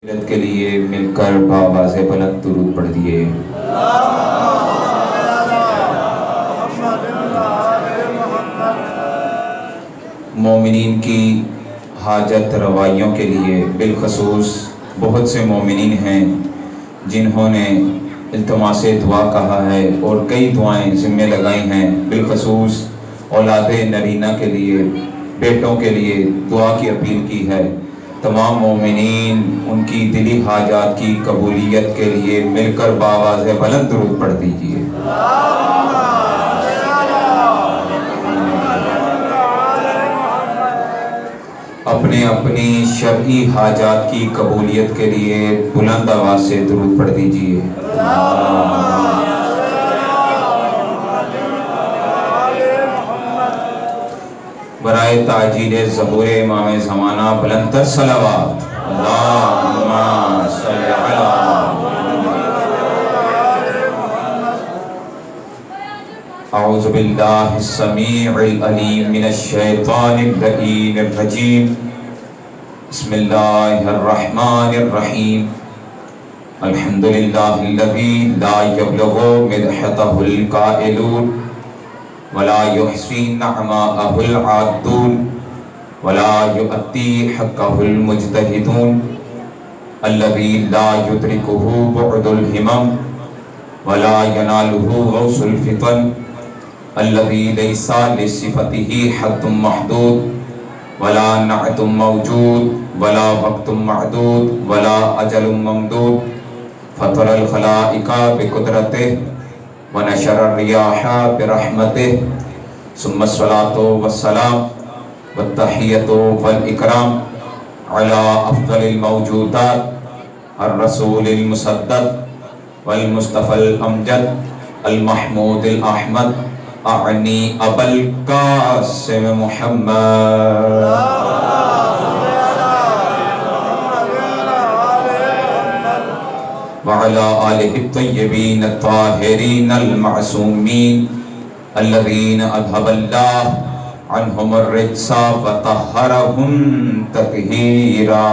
کے لیے مل کر بآواز بلند درود پڑھ دیے۔ مومنین کی حاجت روائیوں کے لیے بالخصوص بہت سے مومنین ہیں جنہوں نے التماس دعا کہا ہے اور کئی دعائیں ذمہ لگائی ہیں، بالخصوص اولاد نرینہ کے لیے، بیٹوں کے لیے دعا کی اپیل کی ہے۔ تمام مومنین ان کی دلی حاجات کی قبولیت کے لیے مل کر بآواز بلند درود پڑھ دیجئے۔ اپنے اپنی شرعی حاجات کی قبولیت کے لیے بلند آواز سے درود پڑھ دیجئے۔ برائے تعجیل ظہور امام زمانہ بلند تر صلوات۔ اللہم صلی علی اعوذ باللہ السمیع العلیم من الشیطان اللعین الرجیم، بسم اللہ الرحمن الرحیم، الحمدللہ الذی لا یبلغ مدحتہ القائلون ولا يحصي نعماءه العادون ولا يؤتي حقه المجتهدون الذي لا يدركه بعد الهمم ولا يناله غوث الفتن الذي ليس لصفته حد محدود ولا نعت موجود ولا وقت معدود ولا أجل ممدود فطر الخلائق بقدرته ونشر الرياح برحمته ثم الصلاة والسلام والتحية والإكرام على أفضل الموجودات الرسول المسدد والمصطفى الأمجد المحمود الأحمد أعني أبا القاسم محمد وعلى آلہ الطیبین الطاہرین المعصومین الذین اذھب اللہ عنہم الرجس وطہرہم تطہیرا۔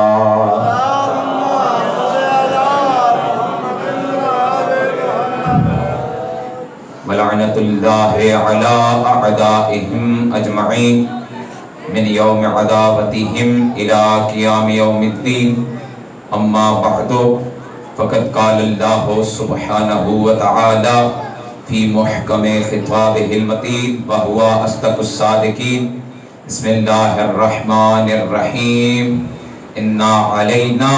ولعنۃ اللہ علی اعدائہم اجمعین من یوم عداوتہم الی قیام یوم الدین، اما بعد فقد قال اللہ سبحانہ وتعالی فی محکم خطابہ المتین وہو اصدق الصادقین، بسم اللہ الرحمن الرحیم، انا علینا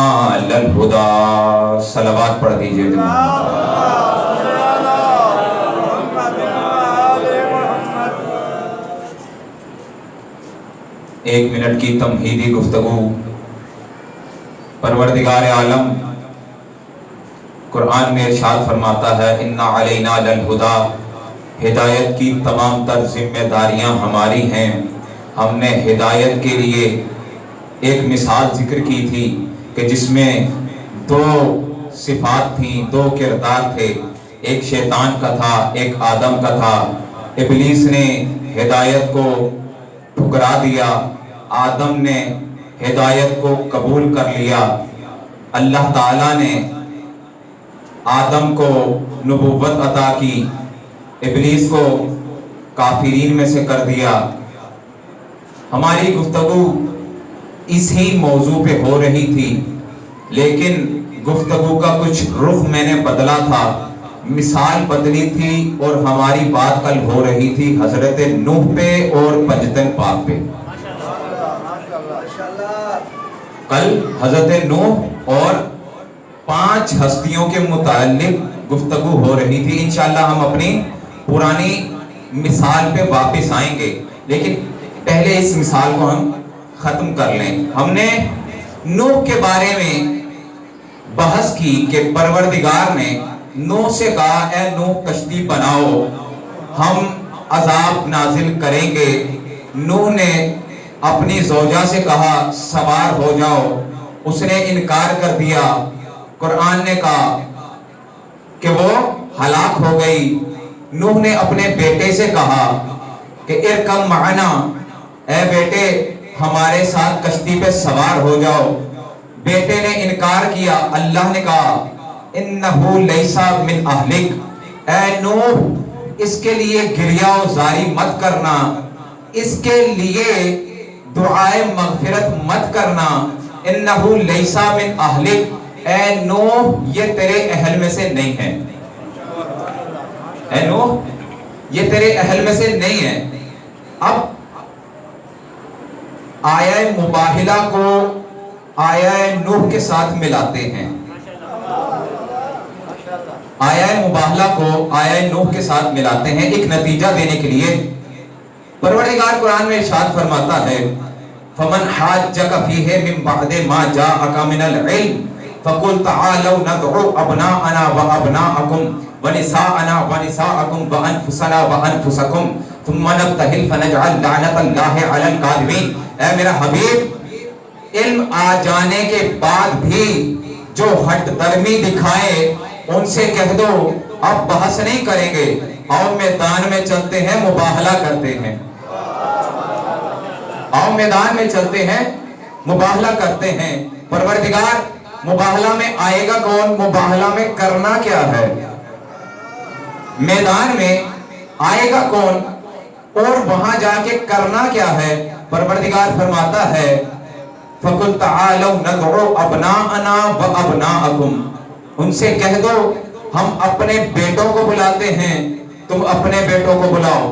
للہدی۔ صلوات پڑھ دیجئے جناب۔ ایک منٹ کی تمہیدی گفتگو۔ پروردگار عالم قرآن میں ارشاد فرماتا ہے اِنَّ عَلَيْنَا لَلْہُدَىٰ، ہدایت کی تمام تر ذمہ داریاں ہماری ہیں۔ ہم نے ہدایت کے لیے ایک مثال ذکر کی تھی کہ جس میں دو صفات تھیں، دو کردار تھے، ایک شیطان کا تھا، ایک آدم کا تھا۔ ابلیس نے ہدایت کو ٹھکرا دیا، آدم نے ہدایت کو قبول کر لیا۔ اللہ تعالیٰ نے آدم کو نبوت عطا کی، ابلیس کو کافرین میں سے کر دیا۔ ہماری گفتگو اسی موضوع پہ ہو رہی تھی، لیکن گفتگو کا کچھ رخ میں نے بدلا تھا، مثال بدلی تھی، اور ہماری بات کل ہو رہی تھی حضرت نوح پہ اور پنجتن پاک پہ۔ کل حضرت نوح اور 5 ہستیوں کے متعلق گفتگو ہو رہی تھی۔ انشاءاللہ ہم اپنی پرانی مثال پہ واپس آئیں گے، لیکن پہلے اس مثال کو ہم ختم کر لیں۔ ہم نے نوح کے بارے میں بحث کی کہ پروردگار نے نوح سے کہا اے نوح کشتی بناؤ، ہم عذاب نازل کریں گے۔ نوح نے اپنی زوجہ سے کہا سوار ہو جاؤ، اس نے انکار کر دیا۔ قرآن نے کہا کہ وہ ہلاک ہو گئی۔ نوح نے اپنے بیٹے سے کہا کہ ارکب معنا، اے بیٹے ہمارے ساتھ کشتی پہ سوار ہو جاؤ۔ بیٹے نے انکار کیا، اللہ نے کہا انہو لیسا من اہلک، اے نوح اس کے لیے گریہ و زاری مت کرنا، اس کے لیے دعائے مغفرت مت کرنا، انہو لیسا من اہلک، اے نوح یہ تیرے اہل میں سے نہیں ہے، اے نوح یہ تیرے اہل میں سے نہیں ہے۔ اب آیہ مباہلہ کو آیہ نوح کے ساتھ ملاتے ہیں، آیہ مباہلہ کو آیہ نوح کے ساتھ ملاتے ہیں ایک نتیجہ دینے کے لیے۔ پروردگار قرآن میں ارشاد فرماتا ہے فَمَنْ حَاجَّكَ فِيهِ مِنْ بَعْدِ مَا جَاءَكَ مِنَ الْعِلْمِ فَقُلْ تَعَالَوْا نَدْعُ أَبْنَاءَنَا وَأَبْنَاءَكُمْ وَنِسَاءَنَا وَنِسَاءَكُمْ وَأَنفُسَنَا وَأَنفُسَكُمْ ثُمَّ نَبْتَهِلْ فَنَجْعَلْ لَعْنَةَ اللَّهِ عَلَى الْكَاذِبِينَ۔ اے میرا حبیب، علم آ جانے کے بعد بھی جو ہٹ درمی دکھائے ان سے کہہ دو اب بحث نہیں کریں گے، اور میدان میں چلتے ہیں مباہلہ کرتے ہیں، اور میدان میں چلتے ہیں مباہلہ کرتے ہیں۔ پروردگار مباہلہ میں آئے گا کون؟ مباہلہ میں کرنا کیا ہے؟ میدان میں آئے گا کون اور وہاں جا کے کرنا کیا ہے؟ پروردگار فرماتا ہے فَقُلْ تَعَالَوْا نَدْعُ أَبْنَاءَنَا وَأَبْنَاءَكُمْ، ان سے کہہ دو ہم اپنے بیٹوں کو بلاتے ہیں، تم اپنے بیٹوں کو بلاؤ۔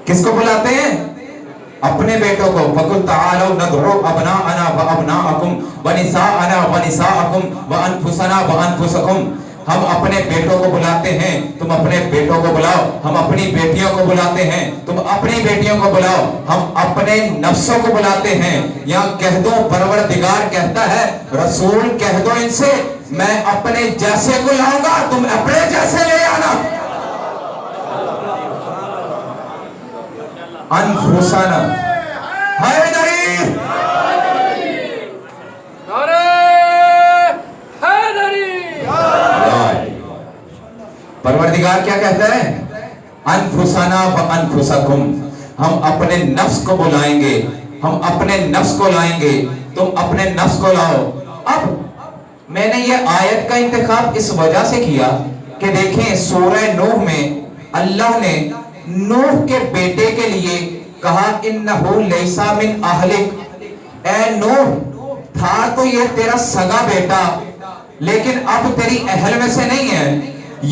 کس کو بلاتے ہیں؟ اپنے بیٹوں کو۔ فَقُلْ تَعَالَوْا نَدْعُ أَبْنَاءَنَا وَأَبْنَاءَكُمْ وَنِسَاءَنَا وَنِسَاءَكُمْ وَأَنفُسَنَا وَأَنفُسَكُمْ، ہم اپنے بیٹوں کو بلاتے ہیں تم اپنے بیٹوں کو بلاؤ، ہم اپنی بیٹیوں کو بلاتے ہیں تم اپنی بیٹیوں کو بلاؤ، ہم اپنے نفسوں کو بلاتے ہیں۔ یا کہہ دو، پروردگار کہتا ہے رسول کہہ دو ان سے میں اپنے جیسے کو لاؤں گا، تم اپنے جیسے لے آنا۔ انفسنا حیدری، پروردگار کیا کہتا ہے؟ انفسنا وانفسکم، ہم اپنے نفس کو بلائیں گے، ہم اپنے نفس کو لائیں گے، تم اپنے نفس کو لاؤ۔ اب میں نے یہ آیت کا انتخاب اس وجہ سے کیا کہ دیکھیں سورہ نوح میں اللہ نے نوح کے بیٹے کے لیے کہا انہو لیسا من اہلک، اے نوح تھا تو یہ تیرا سگا بیٹا لیکن اب تیری اہل میں سے نہیں ہے۔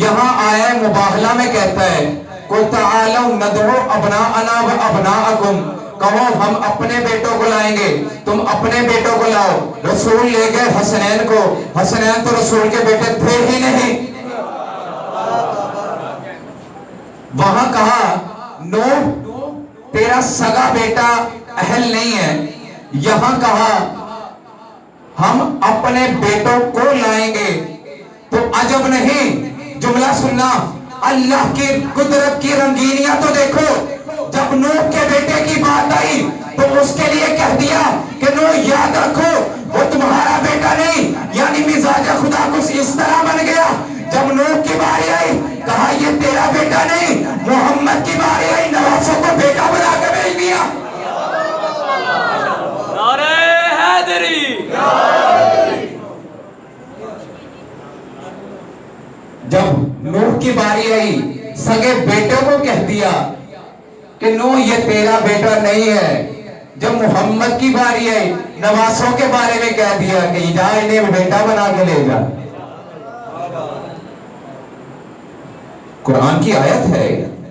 یہاں آیا مباہلہ میں کہتا ہے قُلْ تَعَالَوْا نَدْعُ أَبْنَاءَنَا وَأَبْنَاءَكُمْ، کہو ہم اپنے بیٹوں کو لائیں گے تم اپنے بیٹوں کو لاؤ۔ رسول لے گئے حسنین کو، حسنین تو رسول کے بیٹے تھے ہی نہیں۔ وہاں کہا نوح تیرا سگا بیٹا اہل نہیں ہے، یہاں کہا ہم اپنے بیٹوں کو لائیں گے۔ تو عجب نہیں، جملہ سننا، اللہ کی قدرت کی رنگینیاں تو دیکھو۔ جب نوح کے بیٹے کی بات آئی تو اس کے لیے کہہ دیا کہ نوح یاد رکھو وہ تمہارا بیٹا نہیں، یعنی مزاج خدا کچھ اس طرح بن گیا۔ جب نوح کی باری آئی کہا یہ تیرا بیٹا نہیں، محمد کی باری آئی نواسوں کو بیٹا بنا کے بھیج دیا۔ نعرہ حیدری، جب نوح کی باری آئی سگے بیٹوں کو کہہ دیا کہ نوح یہ تیرا بیٹا نہیں ہے۔ جب محمد کی باری آئی نواسوں کے بارے میں کہہ دیا کہ جا انہیں بیٹا بنا کے لے جا۔ قرآن کی آیت ہے،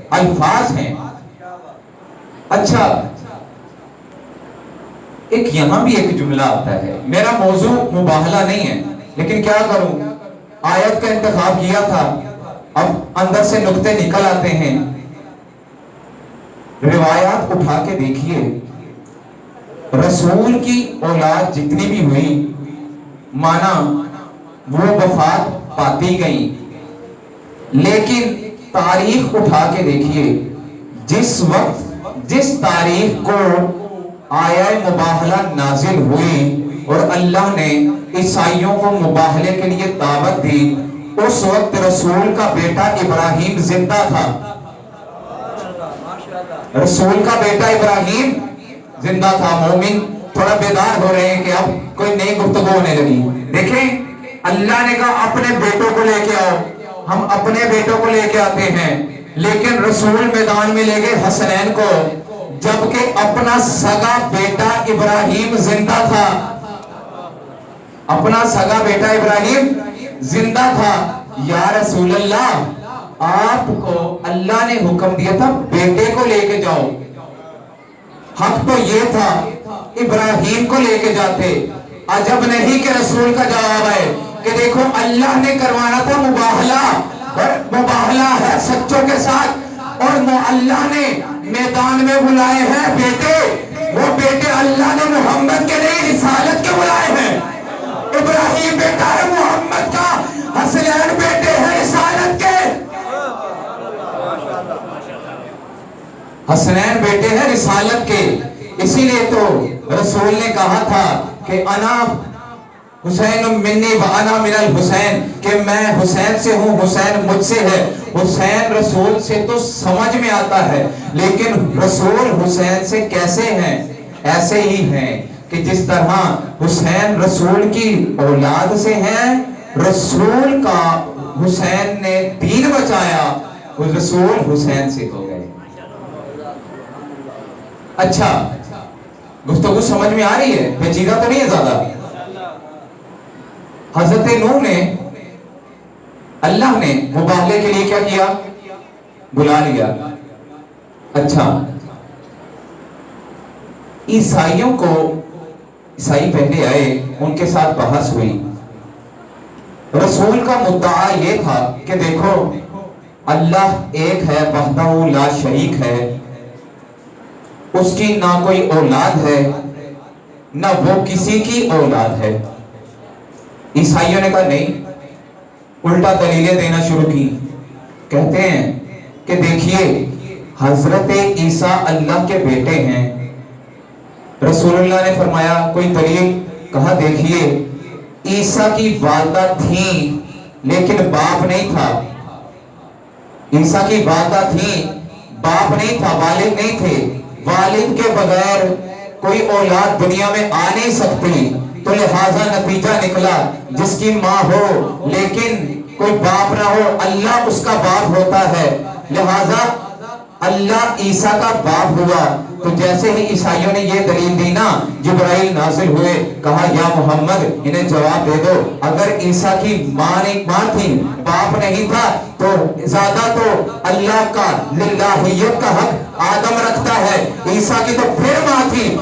الفاظ ہیں۔ اچھا ایک یہاں بھی ایک جملہ آتا ہے، میرا موضوع مباہلہ نہیں ہے لیکن کیا کروں، آیت کا انتخاب کیا تھا، اب اندر سے نکتے نکل آتے ہیں۔ روایات اٹھا کے دیکھیے، رسول کی اولاد جتنی بھی ہوئی مانا وہ وفات پاتی گئی، لیکن تاریخ اٹھا کے دیکھیے، جس وقت جس تاریخ کو آیہ مباہلہ نازل ہوئی اور اللہ نے عیسائیوں کو مباہلے کے لیے دعوت دی، اس وقت رسول کا بیٹا ابراہیم زندہ تھا۔ رسول کا بیٹا ابراہیم زندہ تھا مومن تھوڑا بیدار ہو رہے ہیں کہ اب کوئی نئی گفتگو ہونے لگی. دیکھیں اللہ نے کہا اپنے بیٹوں کو لے کے آؤ. ہم اپنے بیٹوں کو لے کے آتے ہیں لیکن رسول میدان میں لے گئے حسنین کو جبکہ اپنا سگا بیٹا ابراہیم زندہ تھا. اپنا سگا بیٹا ابراہیم زندہ تھا. یا رسول اللہ آپ کو اللہ نے حکم دیا تھا بیٹے کو لے کے جاؤ. حق تو یہ تھا ابراہیم کو لے کے جاتے. عجب نہیں کہ رسول کا جواب ہے کہ دیکھو اللہ نے کروانا تھا مباہلہ اور مباہلہ ہے سچوں کے ساتھ اور اللہ نے میدان میں بلائے ہیں بیٹے. وہ بیٹے اللہ نے محمد کے نہیں رسالت کے بلائے ہیں. ابراہیم بیٹا ہے محمد کا, حسنین بیٹے ہیں رسالت کے. حسنین بیٹے ہیں رسالت کے. اسی لیے تو رسول نے کہا تھا کہ انا حسین منی و انا من الحسین, کہ میں حسین سے ہوں حسین مجھ سے ہے. حسین رسول سے تو سمجھ میں آتا ہے لیکن رسول حسین سے کیسے ہیں؟ ایسے ہی ہیں کہ جس طرح حسین رسول کی اولاد سے ہیں. رسول کا حسین نے دین بچایا, رسول حسین سے ہو گئے. اچھا گفتگو سمجھ میں آ رہی ہے؟ پیچیدہ تو نہیں ہے زیادہ؟ حضرت نوح نے اللہ نے مباہلے کے لیے کیا کیا؟ بلا لیا. اچھا عیسائیوں کو, عیسائی پہلے آئے ان کے ساتھ بحث ہوئی. رسول کا مدعا یہ تھا کہ دیکھو اللہ ایک ہے وحدہ لا شریک ہے, اس کی نہ کوئی اولاد ہے نہ وہ کسی کی اولاد ہے. عیسائیوں نے کہا نہیں, الٹا دلیلیں دینا شروع کی. کہتے ہیں کہ دیکھیے حضرت عیسیٰ اللہ کے بیٹے ہیں. رسول اللہ نے فرمایا کوئی دلیل؟ کہا دیکھیے عیسیٰ کی والدہ تھیں لیکن باپ نہیں تھا. عیسیٰ کی والدہ تھیں, باپ نہیں تھا, والد نہیں تھے. والد کے بغیر کوئی اولاد دنیا میں آ نہیں سکتی. تو لہذا نتیجہ نکلا جس کی ماں ہو لیکن کوئی باپ نہ ہو اللہ اس کا باپ ہوتا ہے. لہذا اللہ عیسیٰ کا باپ ہوا. تو جیسے ہی عیسائیوں نے یہ دلیل دی نا, جبرائیل نازل ہوئے, کہا یا محمد انہیں جواب دے دو, اگر عیسیٰ کی ماں تھی باپ نہیں تھا تو زیادہ تو اللہ کا للہیت کا حق آدم رکھتا ہے. عیسیٰ کی تو پھر ماں تھی,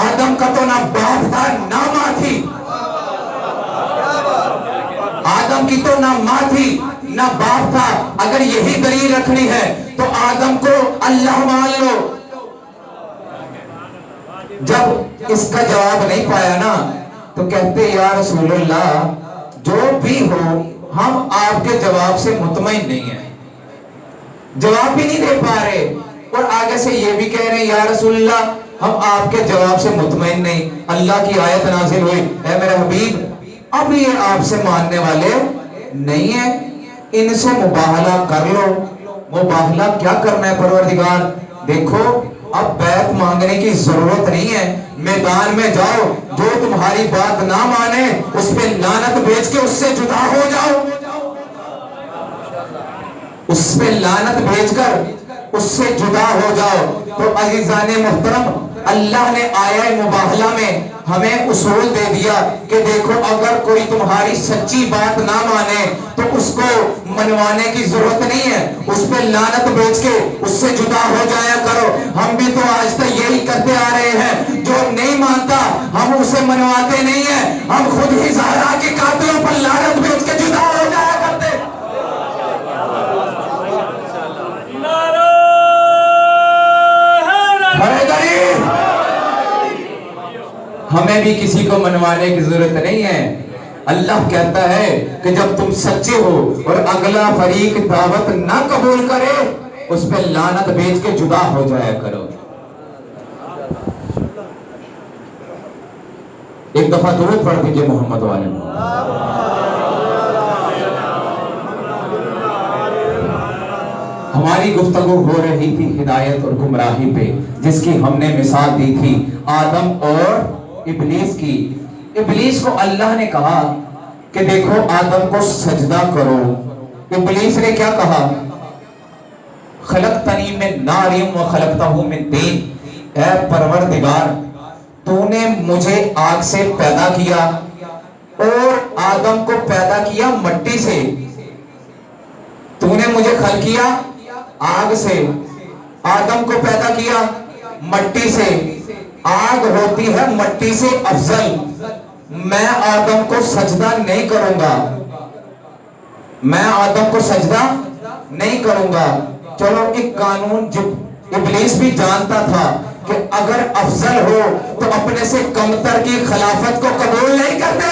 آدم کا تو نہ باپ تھا نہ ماں تھی. آدم کی تو نہ ماں تھی نہ باپ تھا. اگر یہی دلیل رکھنی ہے تو آدم کو اللہ مان لو. جب اس کا جواب نہیں پایا نا تو کہتے یا رسول اللہ جو بھی ہو ہم آپ کے جواب سے مطمئن نہیں ہیں. جواب بھی نہیں دے پا رہے اور آگے سے یہ بھی کہہ رہے ہیں یا رسول اللہ ہم آپ کے جواب سے مطمئن نہیں. اللہ کی آیت نازل ہوئی, اے میرے حبیب اب یہ آپ سے ماننے والے نہیں ہیں, ان سے مباہلہ کر لو. مباہلہ کیا کرنا ہے پروردگار؟ دیکھو اب بیعت مانگنے کی ضرورت نہیں ہے, میدان میں جاؤ, جو تمہاری بات نہ مانے اس پہ لعنت بھیج کے اس سے جدا ہو جاؤ. اس پہ لعنت بھیج کر اس سے جدا ہو جاؤ. تو عزیزان محترم اللہ نے آیہ مباہلہ میں ہمیں اصول دے دیا کہ دیکھو اگر کوئی تمہاری سچی بات نہ مانے تو اس کو منوانے کی ضرورت نہیں ہے, اس پہ لعنت بھیج کے اس سے جدا ہو جایا کرو. ہم بھی تو آج تک یہی کرتے آ رہے ہیں, جو نہیں مانتا ہم اسے منواتے نہیں ہیں, ہم خود ہی زہرا کے قاتلوں پر لعنت بھیج کے جدا ہو جایا کرتے. ہمیں بھی کسی کو منوانے کی ضرورت نہیں ہے. اللہ کہتا ہے کہ جب تم سچے ہو اور اگلا فریق دعوت نہ قبول کرے اس پہ لعنت بھیج کے جدا ہو جایا کرو. ایک دفعہ درود پڑھ دیجئے محمد والے. ہماری گفتگو ہو رہی تھی ہدایت اور گمراہی پہ، جس کی ہم نے مثال دی تھی آدم اور ابلیس کی۔ ابلیس کو اللہ نے کہا کہ دیکھو آدم کو سجدہ کرو، ابلیس نے کیا کہا؟ خلقتنی من نار و خلقتہ من طین، اے پروردگار تو نے مجھے آگ سے پیدا کیا اور آدم کو پیدا کیا مٹی سے، تو نے مجھے خلق کیا آگ سے، آدم کو پیدا کیا مٹی سے، آگ ہوتی ہے مٹی سے افضل، میں آدم کو سجدہ نہیں کروں گا، میں آدم کو سجدہ نہیں کروں گا۔ چلو ایک قانون جو ابلیس بھی جانتا تھا کہ اگر افضل ہو تو اپنے سے کمتر کی خلافت کو قبول نہیں کرتے،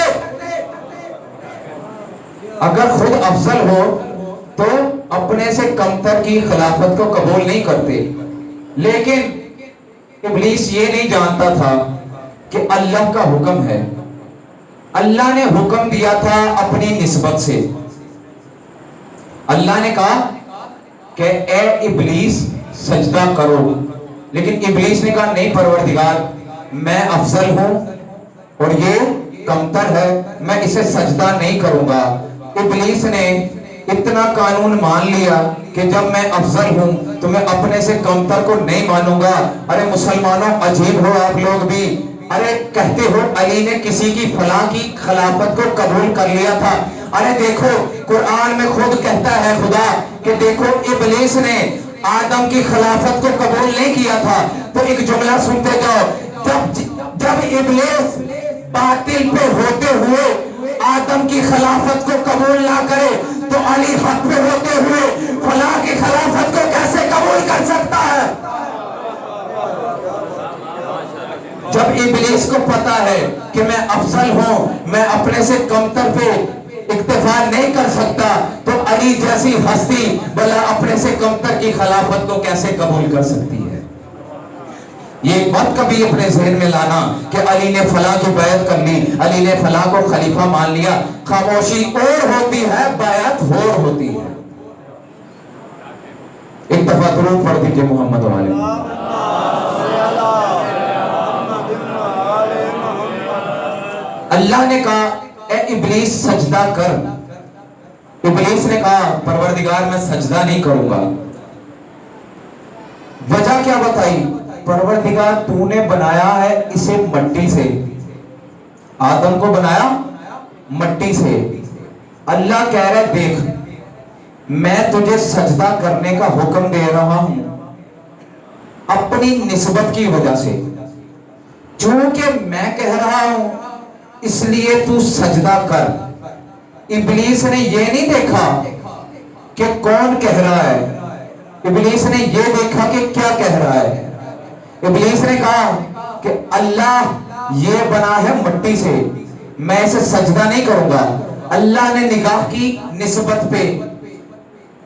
اگر خود افضل ہو تو اپنے سے کمتر کی خلافت کو قبول نہیں کرتے۔ لیکن ابلیس یہ نہیں جانتا تھا کہ اللہ کا حکم ہے، اللہ نے حکم دیا تھا اپنی نسبت سے، اللہ نے کہا کہ اے ابلیس سجدہ کرو، لیکن ابلیس نے کہا نہیں پروردگار میں افضل ہوں اور یہ کمتر ہے، میں اسے سجدہ نہیں کروں گا۔ ابلیس نے اتنا قانون مان لیا کہ جب میں افضل ہوں تو میں اپنے سے کمتر کو نہیں مانوں گا۔ ارے مسلمانوں عجیب ہو آپ لوگ بھی، ارے کہتے ہو علی نے کسی کی فلاں کی خلافت کو قبول کر لیا تھا، ارے دیکھو قرآن میں خود کہتا ہے خدا کہ دیکھو ابلیس نے آدم کی خلافت کو قبول نہیں کیا تھا۔ تو ایک جملہ سنتے جاؤ، جب ابلیس باطل پہ ہوتے ہوئے آدم کی خلافت کو قبول نہ کرے تو علی حق پہ ہوتے ہوئے فلاں کی خلافت کو کیسے قبول کر سکتا ہے؟ جب ابلیس کو پتا ہے کہ میں افضل ہوں، میں اپنے سے کمتر پہ اکتفا نہیں کر سکتا، تو علی جیسی ہستی بلا اپنے سے کمتر کی خلافت کو کیسے قبول کر سکتی ہے؟ یہ مت کبھی اپنے ذہن میں لانا کہ علی نے فلاں کی بیعت کر لی، علی نے فلاں کو خلیفہ مان لیا۔ خاموشی اور ہوتی ہے، بیعت اور ہوتی ہے۔ ایک دفعہ درود پڑھ دیجئے محمد علیہ۔ اللہ نے کہا اے ابلیس سجدہ کر، ابلیس نے کہا پروردگار میں سجدہ نہیں کروں گا۔ وجہ کیا بتائی؟ پروردگار تو نے بنایا ہے اسے مٹی سے، آدم کو بنایا مٹی سے، اللہ کہہ رہے دیکھ میں تجھے سجدہ کرنے کا حکم دے رہا ہوں اپنی نسبت کی وجہ سے، چونکہ میں کہہ رہا ہوں اس لیے تو سجدہ کر۔ ابلیس نے یہ نہیں دیکھا کہ کون کہہ رہا ہے، ابلیس نے یہ دیکھا کہ کیا کہہ رہا ہے۔ ابلیس نے کہا کہ اللہ یہ بنا ہے مٹی سے، میں اسے سجدہ نہیں کروں گا۔ اللہ نے نگاہ کی نسبت پہ،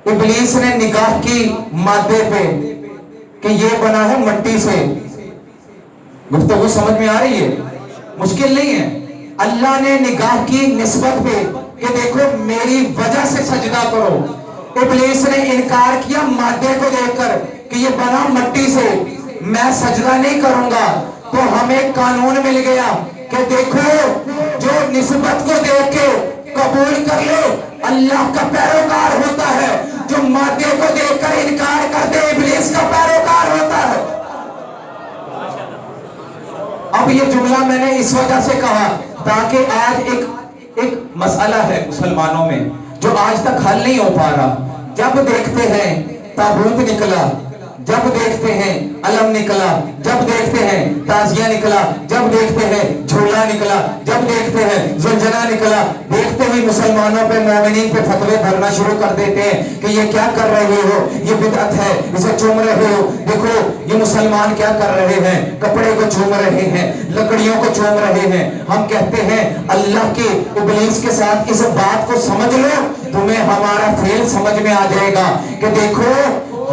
ابلیس نے نگاہ کی مادے پہ کہ یہ بنا ہے مٹی سے۔ گفتگو سمجھ میں آ رہی ہے؟ مشکل نہیں ہے۔ اللہ نے نگاہ کی نسبت پہ کہ دیکھو میری وجہ سے سجدہ کرو، ابلیس نے انکار کیا مادے کو دیکھ کر کہ یہ بنا مٹی سے، میں سجدہ نہیں کروں گا۔ تو ہمیں قانون مل گیا کہ دیکھو جو نسبت کو دیکھ کے قبول کر لے اللہ کا پیروکار ہوتا ہے، جو مادے کو دیکھ کر انکار کر دے ابلیس کا پیروکار ہوتا ہے۔ اب یہ جملہ میں نے اس وجہ سے کہا تاکہ آج ایک مسئلہ ہے مسلمانوں میں جو آج تک حل نہیں ہو پا رہا۔ جب دیکھتے ہیں تابوت نکلا، جب دیکھتے ہیں علم نکلا، جب دیکھتے ہیں تازیہ نکلا، جب دیکھتے ہیں جھولا نکلا، جب دیکھتے ہیں زلزلہ نکلا، دیکھتے ہی مسلمانوں پہ مومنین پہ فتوے بھرنا شروع کر دیتے ہیں کہ یہ کیا کر رہے ہو، یہ بدعت ہے، اسے چوم رہے ہو، دیکھو یہ مسلمان کیا کر رہے ہیں، کپڑے کو چوم رہے ہیں، لکڑیوں کو چوم رہے ہیں۔ ہم کہتے ہیں اللہ کے ابلیس کے ساتھ اس بات کو سمجھ لو، تمہیں ہمارا فعل سمجھ میں آ جائے گا کہ دیکھو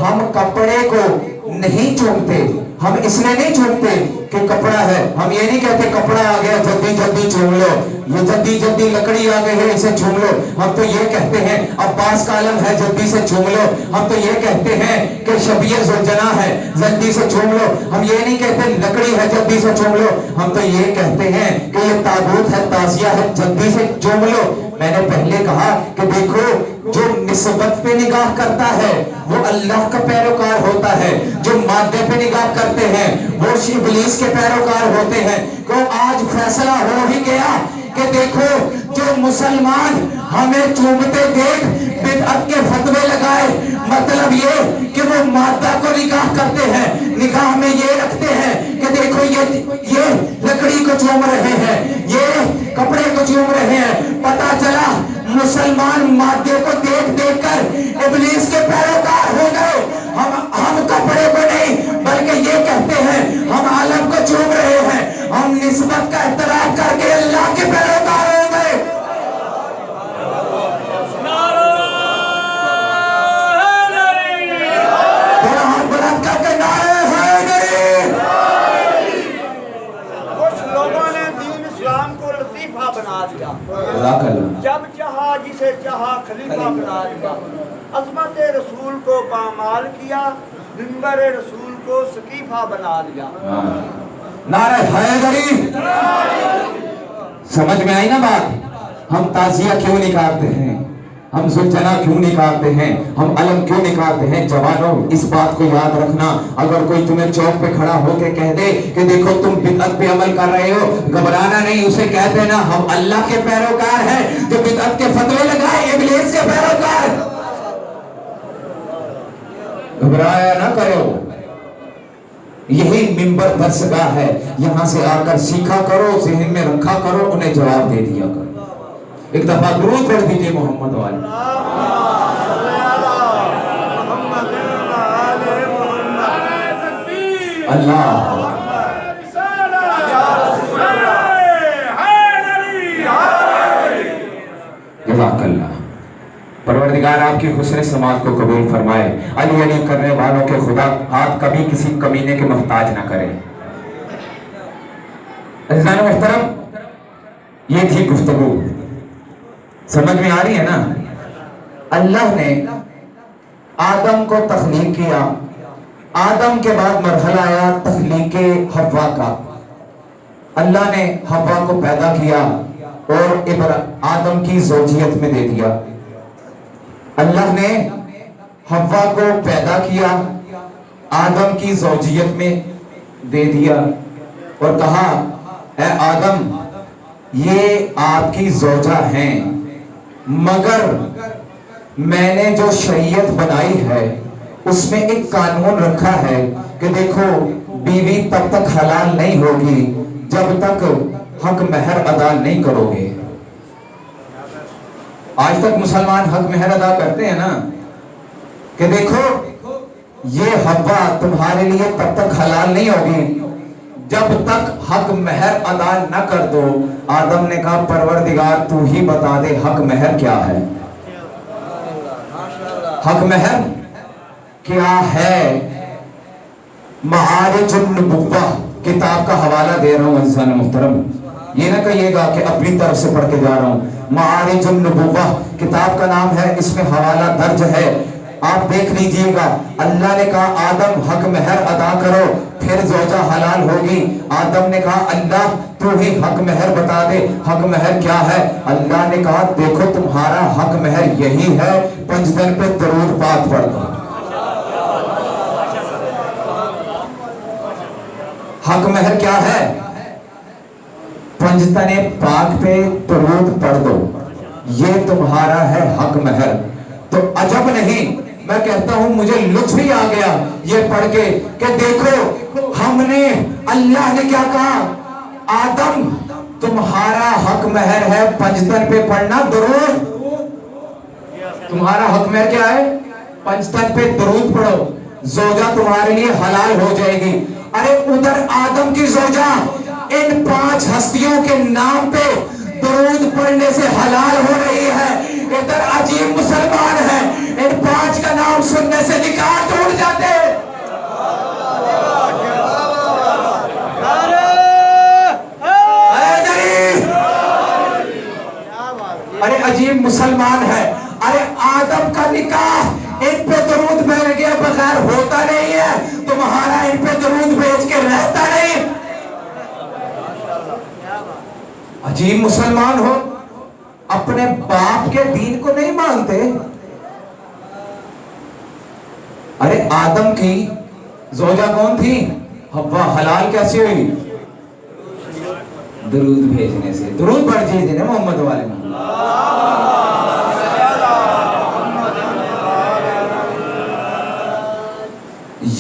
ہم کپڑے کو نہیں چومتے، ہم اس لیے نہیں چومتے کہ کپڑا ہے، ہم یہ نہیں کہتے کپڑا آ گیا جلدی جلدی چوم لو، یہ جلدی جلدی لکڑی آ گئی ہے اسے چوم لو، ہم تو یہ کہتے ہیں عباس کا علم ہے جلدی سے چوم لو، ہم تو یہ کہتے ہیں کہ شبیہ ذوالجناح ہے جلدی سے چوم لو، ہم یہ نہیں کہتے لکڑی ہے جلدی سے چوم لو، ہم تو یہ کہتے ہیں کہ یہ تابوت ہے، تعزیہ ہے، جلدی سے چوم لو۔ میں نے پہلے کہا کہ دیکھو جو نسبت پہ نگاہ کرتا ہے وہ اللہ کا پیروکار ہوتا ہے، جو مادے پہ نگاہ کرتے ہیں وہ ابلیس کے پیروکار ہوتے ہیں۔ تو آج فیصلہ ہو ہی گیا کہ دیکھو جو مسلمان ہمیں چومتے دیکھ بدعت کے فتوے لگائے، مطلب یہ کہ وہ مادہ کو نگاہ کرتے ہیں، نگاہ میں یہ رکھتے ہیں کہ دیکھو یہ لکڑی کو چوم رہے ہیں، یہ کپڑے کو چوم رہے ہیں، پتا چلا مسلمان مادے کو دیکھ دیکھ کر ابلیس کے پیروکار ہو گئے۔ ہم کپڑے کو نہیں بلکہ یہ کہتے ہیں ہم عالم کو چوم رہے ہیں، ہم نسبت کا احترام کر کے اللہ کے پیروکار ہو گئے۔ تھوڑا ہاتھ بلند کر کے نعرہ حیدری۔ کچھ لوگوں نے دین اسلام کو لطیفہ بنا دیا، جب چاہا جسے چاہا خلیفہ بنا دیا، عظمت رسول کو پامال کیا، منبر رسول کو سقیفہ بنا دیا۔ نعرہ حیدری۔ سمجھ میں آئی نا بات؟ ہم تعزیہ کیوں نکالتے ہیں، ہم ذوالجناح کیوں نکالتے ہیں، ہم علم کیوں نکالتے ہیں؟ جوانوں اس بات کو یاد رکھنا، اگر کوئی تمہیں چوک پہ کھڑا ہو کے کہہ دے کہ دیکھو تم بدعت پہ عمل کر رہے ہو، گھبرانا نہیں، اسے کہہ دینا ہم اللہ کے پیروکار ہیں، جو بدعت کے فتوے لگائے ابلیس کے پیروکار۔ گھبرایا نہ کرو، یہی منبر درسگاہ ہے، یہاں سے آ کر سیکھا کرو، ذہن میں رکھا کرو، انہیں جواب دے دیا کرو۔ ایک دفعہ درود پڑھ دیجئے محمد والے۔ اللہ جزاک اللہ۔ پروردگار آپ کی حسن سماعت کو قبول فرمائے، علی علی کرنے والوں کے خدا ہاتھ کبھی کسی کمینے کے محتاج نہ کرے۔ عزیزان محترم، یہ تھی گفتگو، سمجھ میں آ رہی ہے نا؟ اللہ نے آدم کو تخلیق کیا، آدم کے بعد مرحلہ آیا تخلیق حوا کا، اللہ نے حوا کو پیدا کیا اور آدم کی زوجیت میں دے دیا۔ اللہ نے حوا کو پیدا کیا، آدم کی زوجیت میں دے دیا اور کہا اے آدم یہ آپ کی زوجہ ہیں، مگر میں نے جو شریعت بنائی ہے اس میں ایک قانون رکھا ہے کہ دیکھو بیوی تب تک حلال نہیں ہوگی جب تک حق مہر ادا نہیں کرو گے۔ آج تک مسلمان حق مہر ادا کرتے ہیں نا، کہ دیکھو یہ حوا تمہارے لیے تب تک حلال نہیں ہوگی جب تک حق مہر ادا نہ کر دو۔ آدم نے کہا پروردگار تو ہی بتا دے حق مہر کیا ہے، حق مہر کیا ہے؟ معارج النبوہ کتاب کا حوالہ دے رہا ہوں عزیزان محترم، یہ نہ کہیے گا کہ اپنی طرف سے پڑھ کے جا رہا ہوں۔ معارج النبوہ کتاب کا نام ہے، اس میں حوالہ درج ہے، آپ دیکھ لیجئے گا۔ اللہ نے کہا آدم حق مہر ادا کرو پھر زوجہ حلال ہوگی۔ آدم نے کہا اللہ تو ہی حق مہر بتا دے، حق مہر کیا ہے؟ اللہ نے کہا دیکھو تمہارا حق مہر یہی ہے، 5 دن پہ درود پاک پڑھ دو۔ حق مہر کیا ہے؟ 5 دن پاک پہ درود پڑھ دو، یہ تمہارا ہے حق مہر۔ تو عجب نہیں، میں کہتا ہوں مجھے لطف ہی آ گیا یہ پڑھ کے کہ دیکھو ہم نے، اللہ نے کیا کہا آدم تمہارا حق مہر ہے 5 دن پہ پڑھنا درود۔ تمہارا حق مہر کیا ہے؟ 5 دن پہ درود پڑھو، زوجہ تمہارے لیے حلال ہو جائے گی۔ ارے ادھر آدم کی زوجہ ان 5 ہستیوں کے نام پہ درود پڑھنے سے حلال ہو رہی ہے، ادھر عجیب مسلمان ہے ان 5 کا نام سننے سے نکاح ٹوٹ جاتے ہیں۔ ارے عجیب مسلمان ہے. ارے آدم کا نکاح ان پہ درود بھیج کے بغیر ہوتا نہیں ہے, تمہارا ان پہ درود بھیج کے رہتا نہیں. عجیب مسلمان ہو, اپنے باپ کے دین کو نہیں مانتے. ارے آدم کی زوجہ کون تھی؟ حوا. حلال کیسے ہوئی؟ درود بھیجنے سے. درود پڑھ دیجیے محمد والے میں.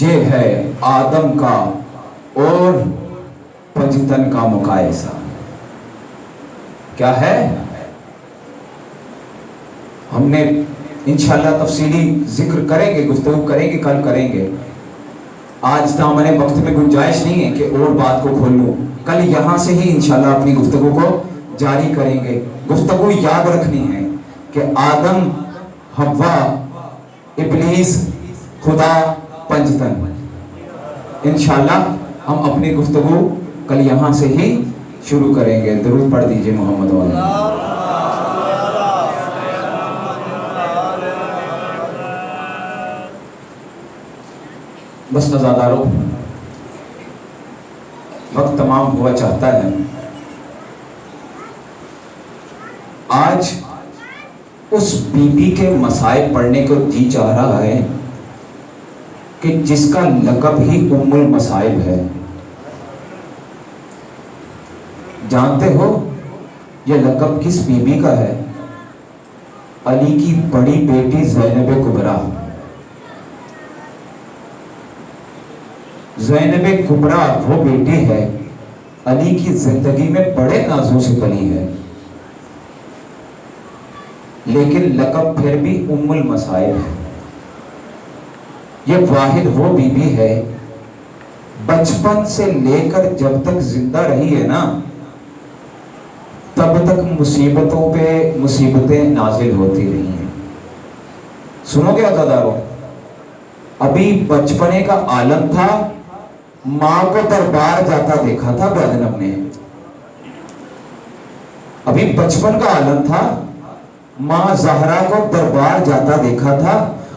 یہ ہے آدم کا اور پنجتن کا مقایسہ. کیا ہے؟ ہم نے انشاءاللہ تفصیلی ذکر کریں گے, گفتگو کریں گے, کل کریں گے. آج دامن وقت میں گنجائش نہیں ہے کہ اور بات کو کھول لوں. کل یہاں سے ہی انشاءاللہ اپنی گفتگو کو جاری کریں گے. گفتگو یاد رکھنی ہے کہ آدم, حوا, ابلیس, خدا, پنجتن. انشاءاللہ ہم اپنی گفتگو کل یہاں سے ہی شروع کریں گے. درود پڑھ دیجئے محمد والے. بس نزادارو, وقت تمام ہوا چاہتا ہے. آج اس بی بی کے مسائب پڑھنے کو جی چاہ رہا ہے کہ جس کا لقب ہی ام المصائب ہے. جانتے ہو یہ لقب کس بی بی کا ہے؟ علی کی بڑی بیٹی زینب کبریٰ. زینب کبریٰ وہ بیٹی ہے علی کی زندگی میں بڑے نازوں سے پلی ہے, لیکن لقب پھر بھی ام المصائب ہے. یہ واحد وہ بی بی ہے بچپن سے لے کر جب تک زندہ رہی ہے نا, تب تک مصیبتوں پہ مصیبتیں نازل ہوتی رہی ہیں. سنو گے عزادارو, ابھی بچپنے کا عالم تھا, ماں کو دربار جاتا دیکھا تھا زینب نے. ابھی بچپن کا عالم تھا, ماں زہرا کو دربار جاتا دیکھا تھا,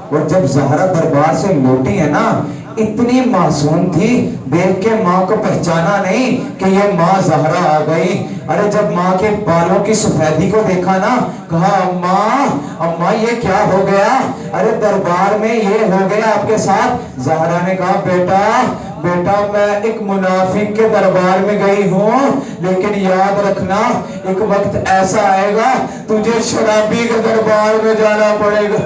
اور جب زہرا دربار سے لوٹی ہے نا, اتنی معصوم تھی, دیکھ کے ماں کو پہچانا نہیں کہ یہ ماں زہرا آ گئی. ارے جب ماں کے بالوں کی سفیدی کو دیکھا نا, کہا اماں یہ کیا ہو گیا؟ ارے دربار میں یہ ہو گیا آپ کے ساتھ. زہرا نے کہا بیٹا میں ایک منافق کے دربار میں گئی ہوں, لیکن یاد رکھنا ایک وقت ایسا آئے گا تجھے شرابی کے دربار میں جانا پڑے گا.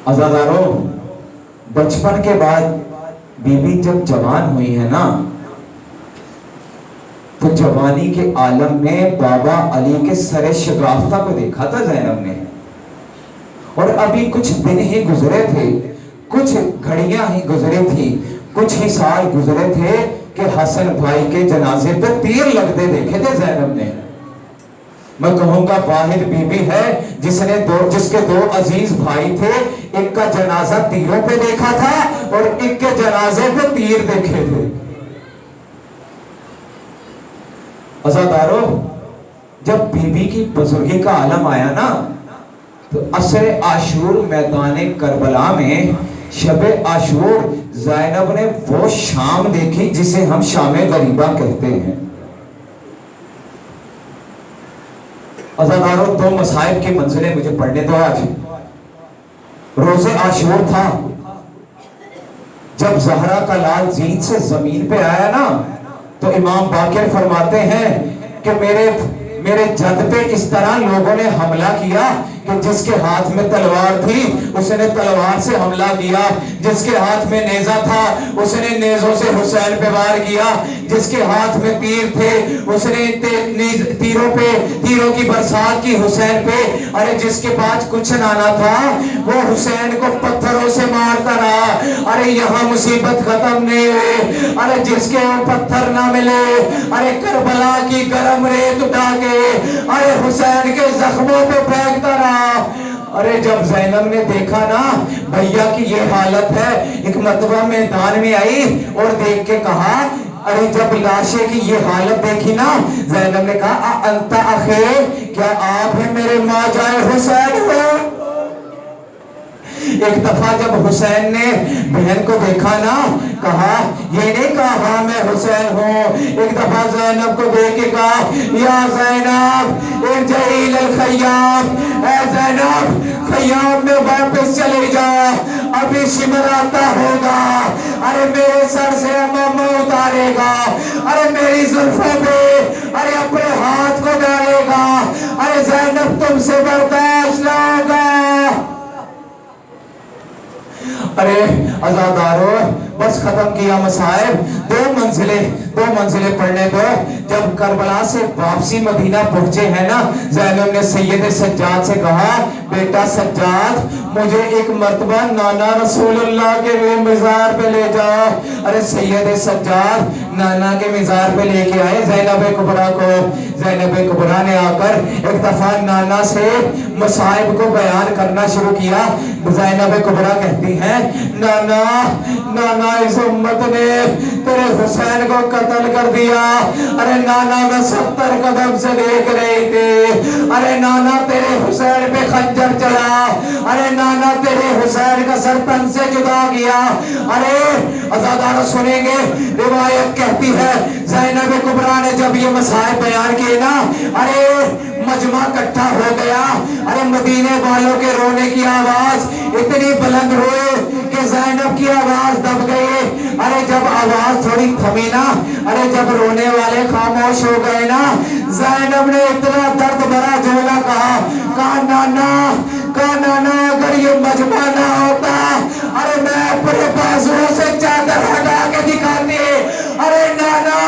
عزادارو, بچپن کے بعد بی بی جب جوان ہوئی ہے نا, تو جوانی کے عالم میں بابا علی کے سر شگافتہ کو دیکھا تھا زینب نے. اور ابھی کچھ دن ہی گزرے تھے, کچھ گھڑیاں ہی گزرے تھی, کچھ ہی سال گزرے تھے کہ حسن بھائی کے جنازے پہ تیر لگتے دیکھے تھے زینب نے. میں کہوں گا واحد بی بی ہے جس کے دو عزیز بھائی تھے, ایک کا جنازہ تیروں پہ دیکھا تھا اور ایک کے جنازے پہ تیر دیکھے تھے. عزادارو, جب بی بی کی بزرگی کا عالم آیا نا, تو عصر عاشور میدان کربلا میں شب عاشور زینب نے وہ شام دیکھی جسے ہم شام غریبہ کہتے ہیں. عزادارو, دو مصائب کی منزلیں مجھے پڑھنے دو. آج روز عاشور تھا, جب زہرا کا لال زین سے زمین پہ آیا نا, تو امام باقر فرماتے ہیں کہ میرے جد پہ اس طرح لوگوں نے حملہ کیا کہ جس کے ہاتھ میں تلوار تھی اس نے تلوار سے حملہ کیا, جس کے ہاتھ میں نیزہ تھا اس نے نیزوں سے حسین پہ وار کیا, جس کے ہاتھ میں تیر تھے اس نے تیروں کی برسات کی حسین پہ. ارے جس کے پاس کچھ نانا تھا وہ حسین کو پتھروں سے مارتا رہا. ارے یہاں مصیبت ختم نہیں ہوئی. ارے جس کے پتھر نہ ملے, ارے کربلا کی گرم ریت اٹھا کے ارے حسین کے زخموں پہ پھینکتا رہا. ارے جب زینب نے دیکھا نا بھیا کی یہ حالت ہے, ایک مرتبہ میدان میں آئی اور دیکھ کے کہا ارے جب لاشے کی یہ حالت دیکھی نا زینب نے کہا انت اخی، کیا آپ ہیں میرے ماں جائے حسین ہو؟ ایک دفعہ جب حسین نے بہن کو دیکھا نا کہا، یہ نہیں کہا ہاں میں حسین ہوں، ایک دفعہ زینب کو دیکھ کے کہا یا زینب ارجعی الی الخیام، اے زینب خیام میں واپس چلے جا، ابھی شمر آتا ہوگا، ارے میرے سر سے امامہ اتارے گا، ارے میری زلفوں پہ ارے اپنے ہاتھ کو ڈالے گا، ارے زینب تم سے برداشت نہ ہوگا۔ ارے عزادارو بس ختم کیا مصائب، دو منزلیں پڑھنے دو۔ جب کربلا سے واپسی مدینہ پہنچے ہیں نا، زینب نے سید سجاد سے کہا بیٹا سجاد مجھے ایک مرتبہ نانا رسول اللہ کے مزار پہ لے جاؤ۔ ارے سید سجاد نانا کے مزار پہ لے کے آئے زینب کبریٰ کو۔ زینب کبریٰ نے آ کر ایک دفعہ نانا سے مصائب کو بیان کرنا شروع کیا۔ زینب کبریٰ کہتی ہیں نانا اس امت نے تیرے حسین کو قتل کر دیا، ارے نانا میں 70 قدم سے دیکھ رہی تھی، ارے نانا تیرے حسین پہ خنجر چلا، ارے نانا تیرے حسین کا سر تن سے جدا کیا۔ ارے عزادارہ سنیں گے، روایت کہتی ہے زینب کبریٰ نے جب یہ مسائل بیان کیے نا، ارے مجمع اکٹھا ہو گیا، ارے مدینے والوں کے رونے کی آواز اتنی بلند ہوئے کہ زینب کی آواز دب گئی۔ ارے جب آواز تھوڑی تھمی نا، ارے جب رونے والے خاموش ہو گئے نا، زینب نے اتنا درد بھرا جھولا کہا نانا اگر یہ مجمع نہ ہوتا، ارے میں اپنے بازوؤں سے چادر ہٹا کے دکھاتی، ارے نانا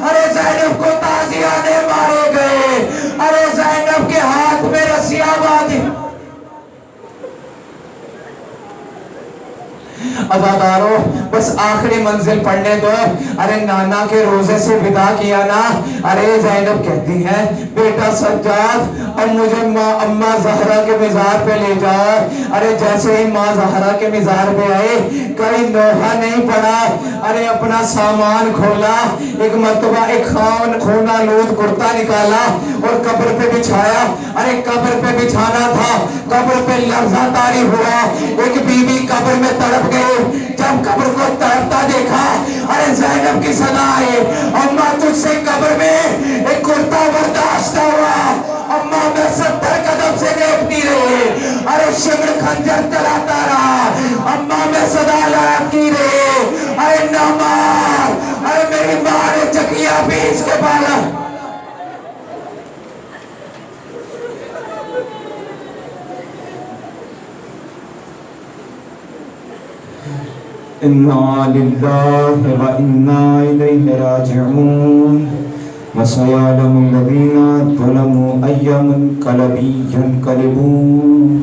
ارے زینب کو تازیانے مارے گئے، ارے زینب کے ہاتھ میں رسیاں باندھی۔ عزادارو بس آخری منزل پڑھنے دو۔ ارے نانا کے روزے سے ودا کیا نا، ارے زینب کہتی ہے بیٹا سجاد اب مجھے اماں زہرا کے مزار پہ لے جاؤ۔ ارے جیسے ہی ماں زہرا کے مزار پہ آئے، کوئی نوحہ نہیں پڑا، ارے اپنا سامان کھولا، ایک مرتبہ ایک خون آلود کرتا نکالا اور قبر پہ بچھایا۔ ارے قبر پہ بچھانا تھا، قبر پہ لرزہ طاری ہوا، ایک بی بی قبر میں تڑپ گئے۔ جب قبر کو تڑپتا دیکھا، ارے زینب کی صدا آئی اماں تجھ سے قبر میں ایک کرتا برداشت ہوا، اماں میں 70 قدم سے دیکھتی رہی، ارے شمر خنجر چلاتا رہا، اماں میں صدا لاتی رہی، ارے نہ مار، ارے میری ماں نے چکیا پیس کے پالا۔ اِنَّا لِلَّهِ وَإِنَّا إِلَيْهِ رَاجِعُونَ وَسَيَعْلَمُ الَّذِينَ ظَلَمُوا أَيَّ مُنْقَلَبٍ يَنْقَلِبُونَ